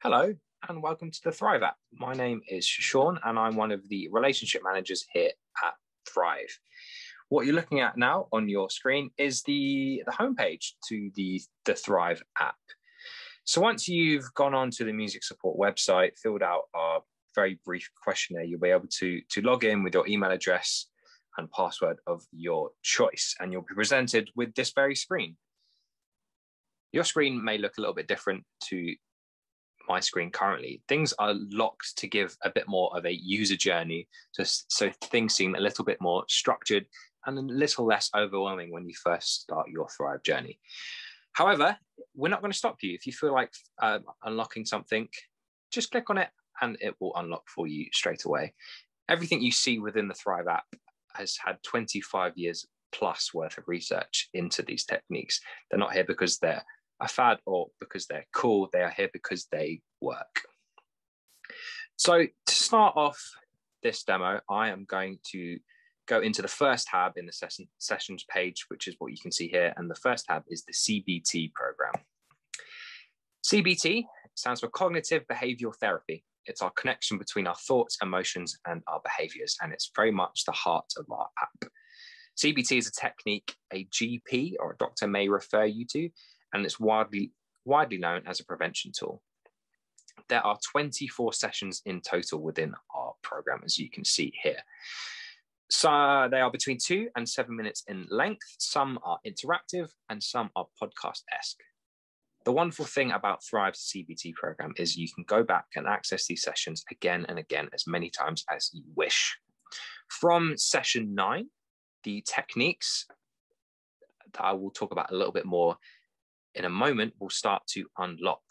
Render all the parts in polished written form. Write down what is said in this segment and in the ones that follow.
Hello and welcome to the Thrive app. My name is Sean and I'm one of the relationship managers here at Thrive. What you're looking at now on your screen is the homepage to the Thrive app. So once you've gone on to the music support website, filled out our very brief questionnaire, you'll be able to log in with your email address and password of your choice, and you'll be presented with this very screen. Your screen may look a little bit different to my screen currently. Things are locked to give a bit more of a user journey, so things seem a little bit more structured and a little less overwhelming when you first start your Thrive journey. However, we're not going to stop you. If you feel like unlocking something, just click on it and it will unlock for you straight away. Everything you see within the Thrive app has had 25 years plus worth of research into these techniques. They're not here because they're a fad or because they're cool. They are here because they work. So to start off this demo, I am going to go into the first tab in the sessions page, which is what you can see here. And the first tab is the CBT program. CBT stands for Cognitive Behavioral Therapy. It's our connection between our thoughts, emotions, and our behaviors. And it's very much the heart of our app. CBT is a technique a GP or a doctor may refer you to, and it's widely known as a prevention tool. There are 24 sessions in total within our program, as you can see here. So they are between 2 and 7 minutes in length. Some are interactive and some are podcast-esque. The wonderful thing about Thrive's CBT program is you can go back and access these sessions again and again as many times as you wish. From session 9, the techniques that I will talk about a little bit more in a moment will start to unlock.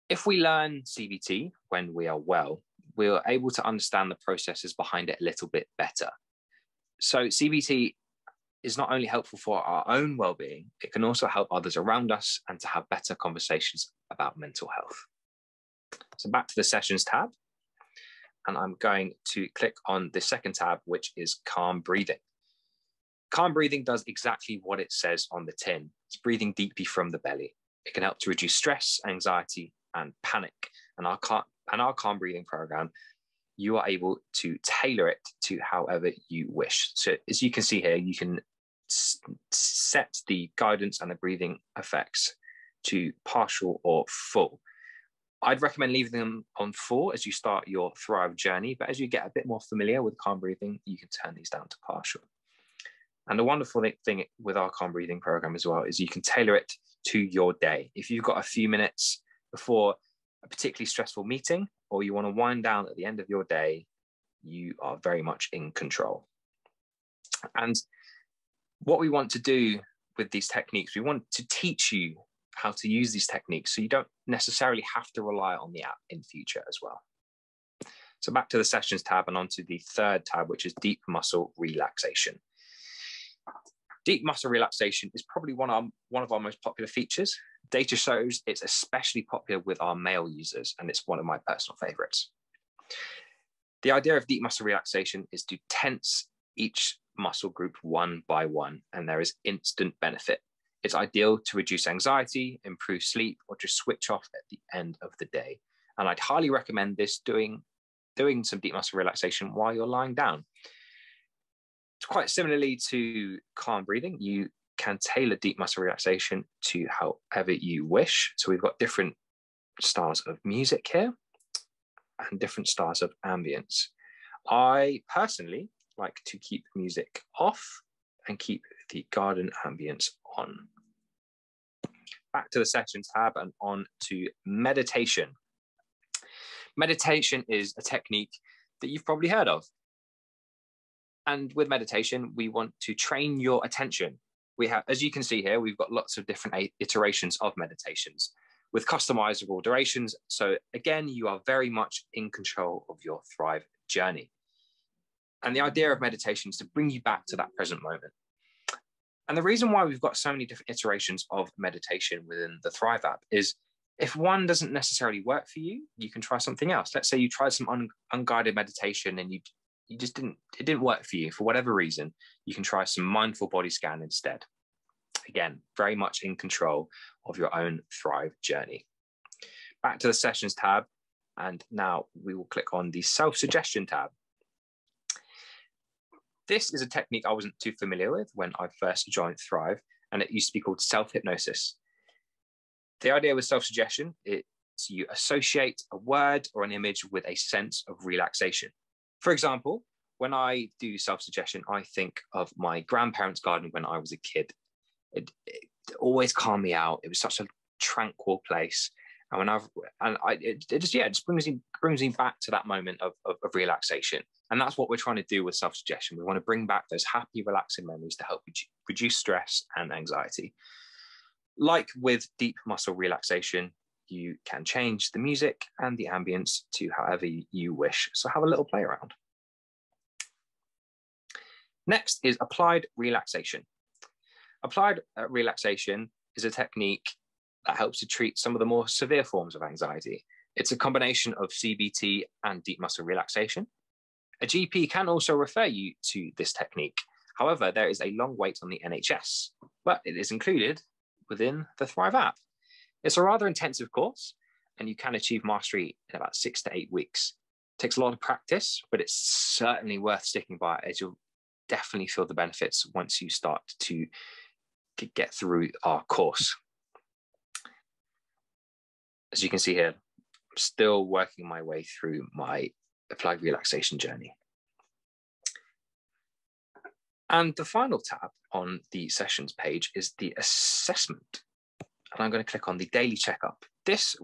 If we learn CBT when we are well, we're able to understand the processes behind it a little bit better. So CBT is not only helpful for our own well-being, it can also help others around us and to have better conversations about mental health. So back to the sessions tab, and I'm going to click on the second tab, which is calm breathing. Calm breathing does exactly what it says on the tin. It's breathing deeply from the belly. It can help to reduce stress, anxiety, and panic. And our calm breathing program, you are able to tailor it to however you wish. So as you can see here, you can set the guidance and the breathing effects to partial or full. I'd recommend leaving them on full as you start your Thrive journey, but as you get a bit more familiar with calm breathing, you can turn these down to partial. And the wonderful thing with our calm breathing program as well is you can tailor it to your day. If you've got a few minutes before a particularly stressful meeting, or you want to wind down at the end of your day, you are very much in control. And what we want to do with these techniques, we want to teach you how to use these techniques so you don't necessarily have to rely on the app in future as well. So back to the sessions tab and onto the third tab, which is deep muscle relaxation. Deep muscle relaxation is probably one of our most popular features. Data shows it's especially popular with our male users, and it's one of my personal favorites. The idea of deep muscle relaxation is to tense each muscle group one by one, and there is instant benefit. It's ideal to reduce anxiety, improve sleep, or just switch off at the end of the day. And I'd highly recommend this doing some deep muscle relaxation while you're lying down. Quite similarly to calm breathing, you can tailor deep muscle relaxation to however you wish. So we've got different styles of music here and different styles of ambience. I personally like to keep music off and keep the garden ambience on. Back to the sessions tab and on to meditation. Meditation is a technique that you've probably heard of. And with meditation, we want to train your attention. We have, as you can see here, we've got lots of different iterations of meditations with customizable durations. So again, you are very much in control of your Thrive journey. And the idea of meditation is to bring you back to that present moment. And the reason why we've got so many different iterations of meditation within the Thrive app is if one doesn't necessarily work for you, you can try something else. Let's say you tried some unguided meditation and it didn't work for you for whatever reason. You can try some mindful body scan instead. Again, very much in control of your own Thrive journey. Back to the Sessions tab, and now we will click on the Self-Suggestion tab. This is a technique I wasn't too familiar with when I first joined Thrive, and it used to be called self-hypnosis. The idea with self-suggestion is you associate a word or an image with a sense of relaxation. For example, when I do self-suggestion, I think of my grandparents' garden when I was a kid. It always calmed me out. It was such a tranquil place. And it just brings me back to that moment of relaxation. And that's what we're trying to do with self-suggestion. We want to bring back those happy, relaxing memories to help reduce stress and anxiety. Like with deep muscle relaxation, you can change the music and the ambience to however you wish. So have a little play around. Next is applied relaxation. Applied relaxation is a technique that helps to treat some of the more severe forms of anxiety. It's a combination of CBT and deep muscle relaxation. A GP can also refer you to this technique. However, there is a long wait on the NHS, but it is included within the Thrive app. It's a rather intensive course, and you can achieve mastery in about 6 to 8 weeks. It takes a lot of practice, but it's certainly worth sticking by, as you'll definitely feel the benefits once you start to get through our course. As you can see here, I'm still working my way through my applied relaxation journey. And the final tab on the sessions page is the assessment. And I'm going to click on the daily checkup. This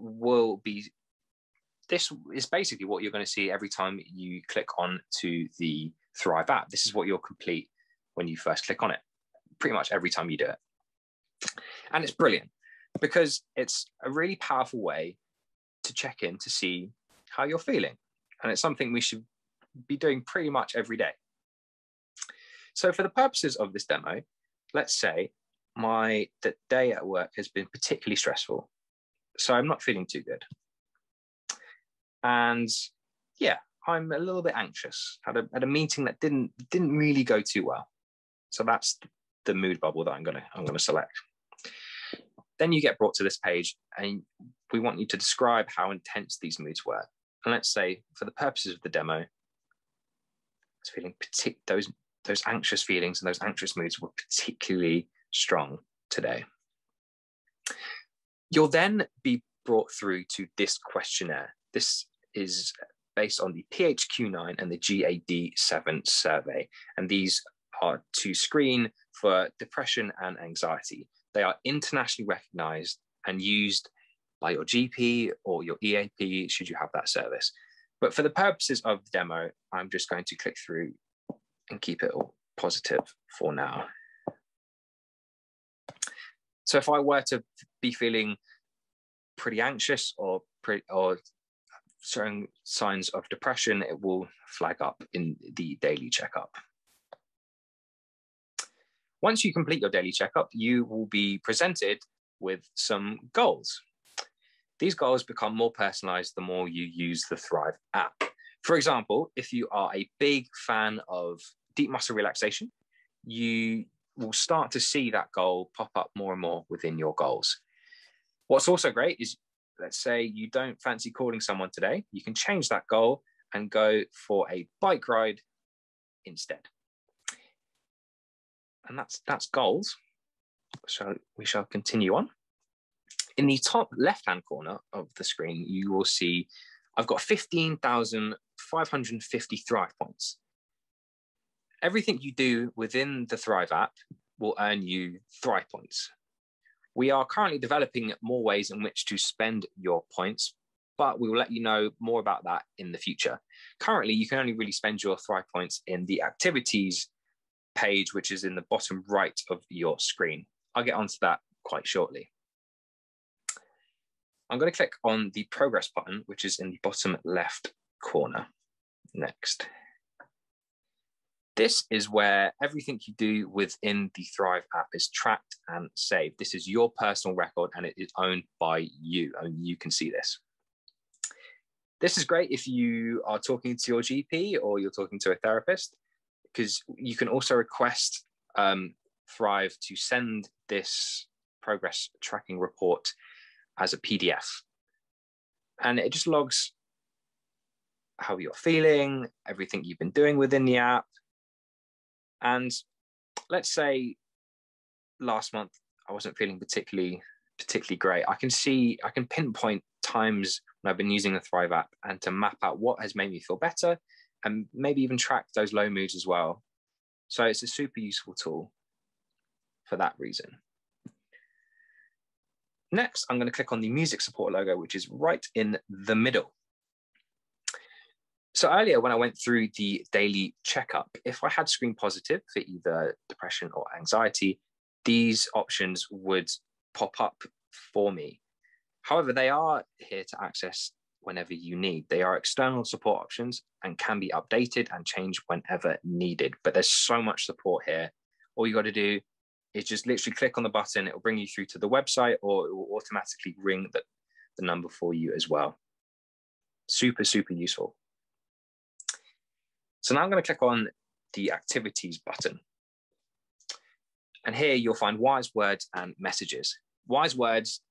is basically what you're going to see every time you click on to the Thrive app. This is what you'll complete when you first click on it, pretty much every time you do it. And it's brilliant because it's a really powerful way to check in to see how you're feeling. And it's something we should be doing pretty much every day. So for the purposes of this demo, let's say the day at work has been particularly stressful. So I'm not feeling too good. And yeah, I'm a little bit anxious. Had a meeting that didn't really go too well. So that's the mood bubble that I'm gonna select. Then you get brought to this page, and we want you to describe how intense these moods were. And let's say, for the purposes of the demo, I was feeling those anxious feelings and those anxious moods were particularly strong today. You'll then be brought through to this questionnaire. This is based on the PHQ-9 and the GAD-7 survey. And these are to screen for depression and anxiety. They are internationally recognized and used by your GP or your EAP, should you have that service. But for the purposes of the demo, I'm just going to click through and keep it all positive for now. So if I were to be feeling pretty anxious or showing signs of depression, it will flag up in the daily checkup. Once you complete your daily checkup, you will be presented with some goals. These goals become more personalized the more you use the Thrive app. For example, if you are a big fan of deep muscle relaxation, you will start to see that goal pop up more and more within your goals. What's also great is, let's say you don't fancy calling someone today, you can change that goal and go for a bike ride instead. And that's goals. So we shall continue on. In the top left-hand corner of the screen, you will see I've got 15,550 Thrive points. Everything you do within the Thrive app will earn you Thrive points. We are currently developing more ways in which to spend your points, but we will let you know more about that in the future. Currently, you can only really spend your Thrive points in the activities page, which is in the bottom right of your screen. I'll get onto that quite shortly. I'm going to click on the progress button, which is in the bottom left corner. Next. This is where everything you do within the Thrive app is tracked and saved. This is your personal record and it is owned by you. Only you can see this. This is great if you are talking to your GP or you're talking to a therapist, because you can also request Thrive to send this progress tracking report as a PDF. And it just logs how you're feeling, everything you've been doing within the app. And let's say last month I wasn't feeling particularly great. I can pinpoint times when I've been using the Thrive app and to map out what has made me feel better, and maybe even track those low moods as well. So it's a super useful tool for that reason. Next, I'm going to click on the music support logo, which is right in the middle. So earlier when I went through the daily checkup, if I had screen positive for either depression or anxiety, these options would pop up for me. However, they are here to access whenever you need. They are external support options and can be updated and changed whenever needed. But there's so much support here. All you got to do is just literally click on the button. It will bring you through to the website, or it will automatically ring the number for you as well. Super, super useful. So now I'm going to click on the activities button. And here you'll find wise words and messages. Wise words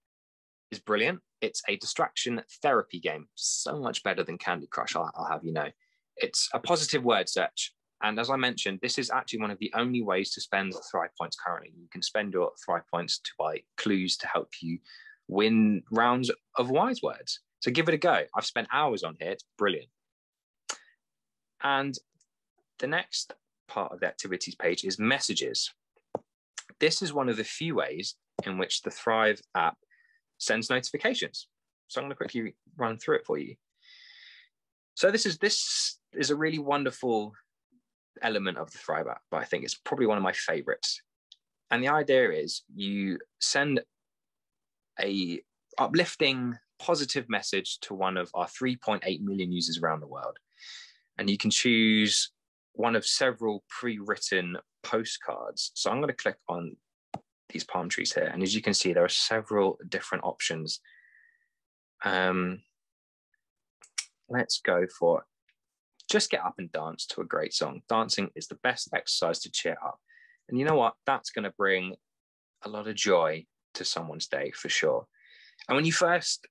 is brilliant. It's a distraction therapy game. So much better than Candy Crush, I'll have you know. It's a positive word search. And as I mentioned, this is actually one of the only ways to spend Thrive points currently. You can spend your Thrive points to buy clues to help you win rounds of wise words. So give it a go. I've spent hours on here. It's brilliant. And the next part of the activities page is messages. This is one of the few ways in which the Thrive app sends notifications. So I'm going to quickly run through it for you. So this is a really wonderful element of the Thrive app, but I think it's probably one of my favorites. And the idea is you send a uplifting, positive message to one of our 3.8 million users around the world. And you can choose one of several pre-written postcards. So I'm going to click on these palm trees here. And as you can see, there are several different options. Let's go for just get up and dance to a great song. Dancing is the best exercise to cheer up. And you know what? That's going to bring a lot of joy to someone's day for sure. And when you first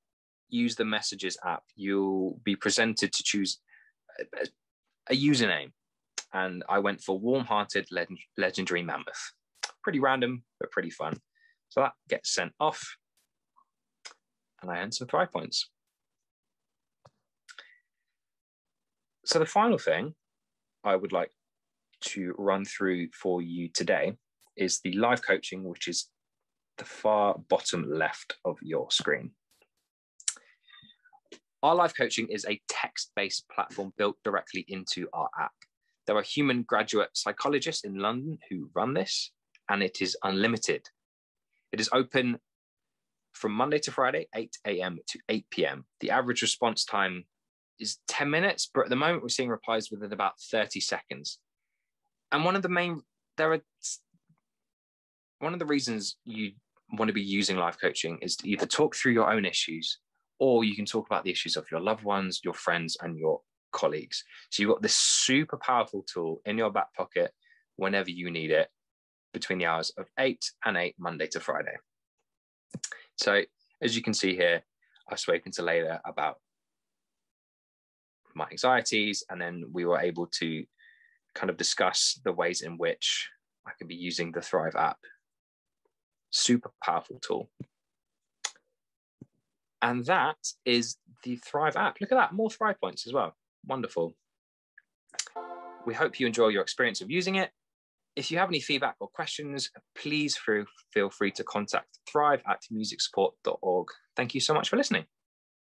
use the Messages app, you'll be presented to choose a username. And I went for warm-hearted legendary mammoth. Pretty random, but pretty fun. So that gets sent off. And I earn some Thrive points. So the final thing I would like to run through for you today is the live coaching, which is the far bottom left of your screen. Our live coaching is a text-based platform built directly into our app. There are human graduate psychologists in London who run this, and it is unlimited. It is open from Monday to Friday, 8 a.m. to 8 p.m. The average response time is 10 minutes, but at the moment we're seeing replies within about 30 seconds. And one of the reasons you want to be using live coaching is to either talk through your own issues, or you can talk about the issues of your loved ones, your friends, and your colleagues. So you've got this super powerful tool in your back pocket whenever you need it, between the hours of 8 and 8, Monday to Friday. So as you can see here, I've spoken to Layla about my anxieties, and then we were able to kind of discuss the ways in which I could be using the Thrive app. Super powerful tool. And that is the Thrive app. Look at that, more Thrive points as well. Wonderful. We hope you enjoy your experience of using it. If you have any feedback or questions, please feel free to contact thrive@musicsupport.org. Thank you so much for listening.